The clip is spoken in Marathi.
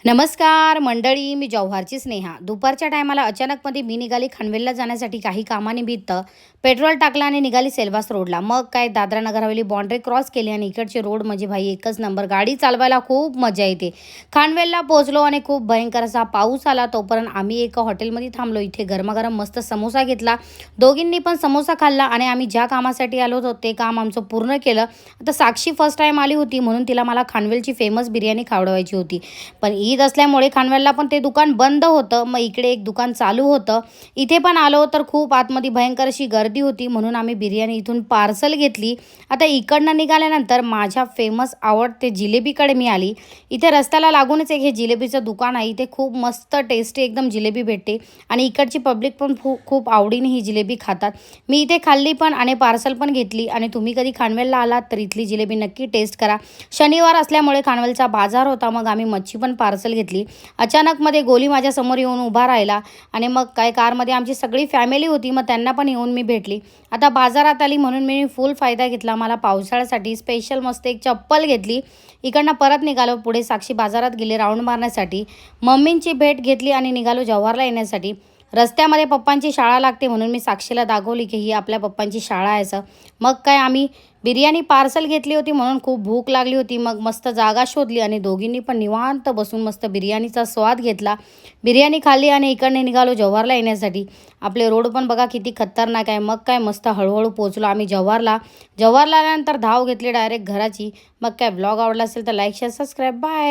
नमस्कार मंडळी, मी जव्हारची स्नेहा. दुपारच्या टायमाला अचानकमध्ये मी निघाली खानवेलला जाण्यासाठी. काही कामानिमित्त पेट्रोल टाकला आणि निघाली सेल्वास रोडला. मग काय दादरा नगर हवेली बाँड्री क्रॉस केली आणि इकडचे रोड म्हणजे भाई एकच नंबर. गाडी चालवायला खूप मजा येते. खानवेलला पोहोचलो आणि खूप भयंकर असा पाऊस आला. तोपर्यंत आम्ही एका हॉटेलमध्ये थांबलो. इथे गरमागरम मस्त समोसा घेतला. दोघींनी पण समोसा खाल्ला आणि आम्ही ज्या कामासाठी आलो होतो ते काम आमचं पूर्ण केलं. आता साक्षी फर्स्ट टाईम आली होती म्हणून तिला मला खानवेलची फेमस बिर्याणी खावडवायची होती. पण ईद असल्यामुळे खानवेलला पण ते दुकान बंद होतं. मग इकडे एक दुकान चालू होतं. इथे पण आलो तर खूप आतमध्ये भयंकर अशी गर्दी होती म्हणून आम्ही बिर्याणी इथून पार्सल घेतली. आता इकडनं निघाल्यानंतर माझ्या फेमस आवडते जिलेबीकडे मी आली. इथे रस्त्याला लागूनच एक हे जिलेबीचं दुकान आहे. इथे खूप मस्त टेस्टी एकदम जिलेबी भेटते आणि इकडची पब्लिक पण खूप आवडीने ही जिलेबी खातात. मी इथे खाल्ली पण आणि पार्सल पण घेतली. आणि तुम्ही कधी खानवेलला आलात तर इथली जिलेबी नक्की टेस्ट करा. शनिवार असल्यामुळे खानवेलचा बाजार होता. मग आम्ही मच्छी पण पार्सल घेतली. अचानकमध्ये गोली माझ्यासमोर येऊन उभा राहिला आणि मग काय कारमध्ये आमची सगळी फॅमिली होती. मग त्यांना पण येऊन मी भेटली. आता बाजारात आली म्हणून मी फुल फायदा घेतला. मला पावसाळ्यासाठी स्पेशल मस्त एक चप्पल घेतली. इकडनं परत निघालो. पुढे साक्षी बाजारात गेले राऊंड मारण्यासाठी. मम्मींची भेट घेतली आणि निघालो जव्हारला येण्यासाठी. रस्त्यामध्ये पप्पांची शाळा लागते म्हणून मी साक्षीला दाखवली की ही आपल्या पप्पांची शाळा आहे असं. मग काय आम्ही बिर्याणी पार्सल घेतली होती म्हणून खूप भूक लागली होती. मग मस्त जागा शोधली आणि दोघींनी पण निवांत बसून मस्त बिर्याणीचा स्वाद घेतला. बिर्याणी खाल्ली आणि इकडने निघालो जव्हारला येण्यासाठी. आपले रोड पण बघा किती खतरनाक आहे. मग काय मस्त हळूहळू पोहोचलो आम्ही जव्हारला. जव्हारला आल्यानंतर धाव घेतली डायरेक्ट घराची. मग काय ब्लॉग आवडला असेल तर लाईक शेअर सबस्क्राईब. बाय.